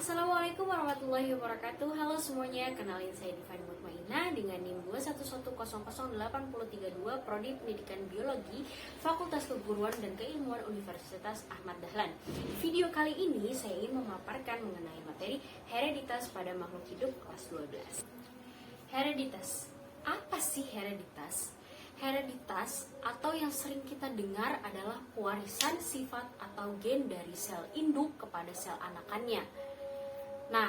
Assalamualaikum warahmatullahi wabarakatuh. Halo semuanya, kenalin saya Divani Mutmainah dengan NIM 211008032 Prodi Pendidikan Biologi Fakultas Keguruan dan Keilmuan Universitas Ahmad Dahlan. Di video kali ini saya ingin memaparkan mengenai materi hereditas pada makhluk hidup kelas 12. Hereditas. Apa sih hereditas? Hereditas atau yang sering kita dengar adalah pewarisan sifat atau gen dari sel induk kepada sel anakannya. Nah,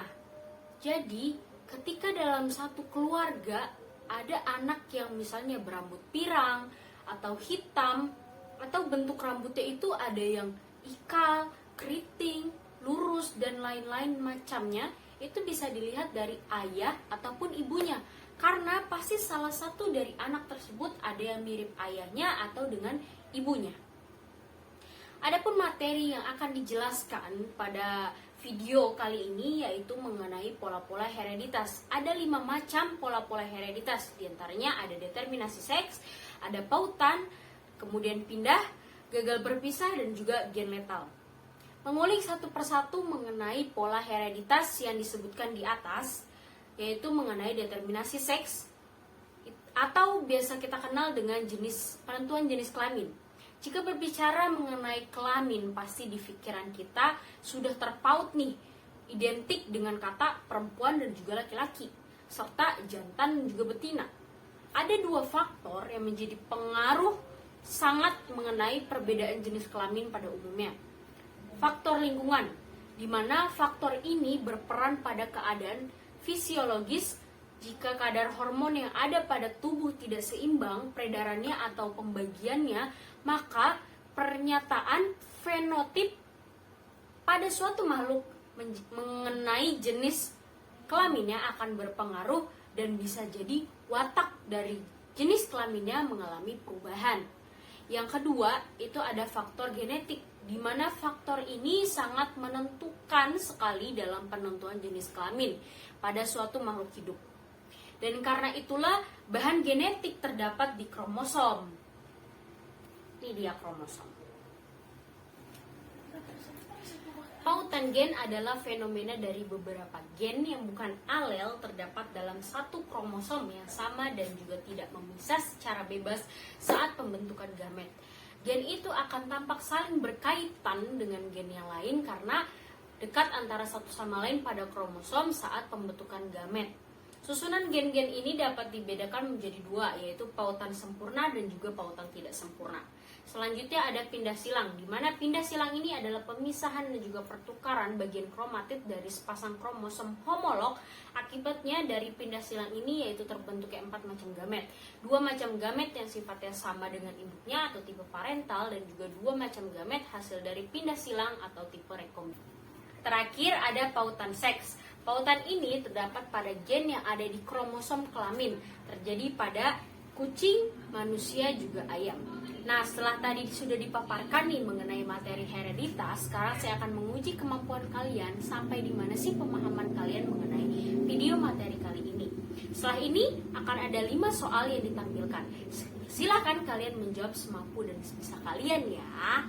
jadi ketika dalam satu keluarga ada anak yang misalnya berambut pirang atau hitam, atau bentuk rambutnya itu ada yang ikal, keriting, lurus, dan lain-lain macamnya, itu bisa dilihat dari ayah ataupun ibunya. Karena pasti salah satu dari anak tersebut ada yang mirip ayahnya atau dengan ibunya. Adapun materi yang akan dijelaskan pada video kali ini yaitu mengenai pola-pola hereditas. Ada 5 macam pola-pola hereditas. Di antaranya ada determinasi seks, ada pautan, kemudian pindah, gagal berpisah, dan juga gen letal. Mengulik satu persatu mengenai pola hereditas yang disebutkan di atas, yaitu mengenai determinasi seks atau biasa kita kenal dengan penentuan jenis kelamin. Jika berbicara mengenai kelamin, pasti di pikiran kita sudah terpaut nih, identik dengan kata perempuan dan juga laki-laki, serta jantan dan juga betina. Ada 2 faktor yang menjadi pengaruh sangat mengenai perbedaan jenis kelamin pada umumnya. Faktor lingkungan, di mana faktor ini berperan pada keadaan fisiologis. Jika kadar hormon yang ada pada tubuh tidak seimbang peredarannya atau pembagiannya, maka pernyataan fenotip pada suatu makhluk mengenai jenis kelaminnya akan berpengaruh dan bisa jadi watak dari jenis kelaminnya mengalami perubahan. Yang kedua, itu ada faktor genetik, di mana faktor ini sangat menentukan sekali dalam penentuan jenis kelamin pada suatu makhluk hidup. Dan karena itulah bahan genetik terdapat di kromosom. Ini dia kromosom. Pautan gen adalah fenomena dari beberapa gen yang bukan alel terdapat dalam satu kromosom yang sama dan juga tidak memisah secara bebas saat pembentukan gamet. Gen itu akan tampak saling berkaitan dengan gen yang lain karena dekat antara satu sama lain pada kromosom saat pembentukan gamet. Susunan gen-gen ini dapat dibedakan menjadi 2, yaitu pautan sempurna dan juga pautan tidak sempurna. Selanjutnya ada pindah silang, di mana pindah silang ini adalah pemisahan dan juga pertukaran bagian kromatid dari sepasang kromosom homolog. Akibatnya dari pindah silang ini yaitu terbentuknya 4 macam gamet. 2 macam gamet yang sifatnya sama dengan induknya atau tipe parental, dan juga 2 macam gamet hasil dari pindah silang atau tipe rekombinasi. Terakhir ada pautan seks. Pautan ini terdapat pada gen yang ada di kromosom kelamin, terjadi pada kucing, manusia, juga ayam. Nah, setelah tadi sudah dipaparkan nih mengenai materi hereditas, sekarang saya akan menguji kemampuan kalian sampai di mana sih pemahaman kalian mengenai video materi kali ini. Setelah ini akan ada 5 soal yang ditampilkan. Silakan kalian menjawab semampu dan sebisa kalian ya.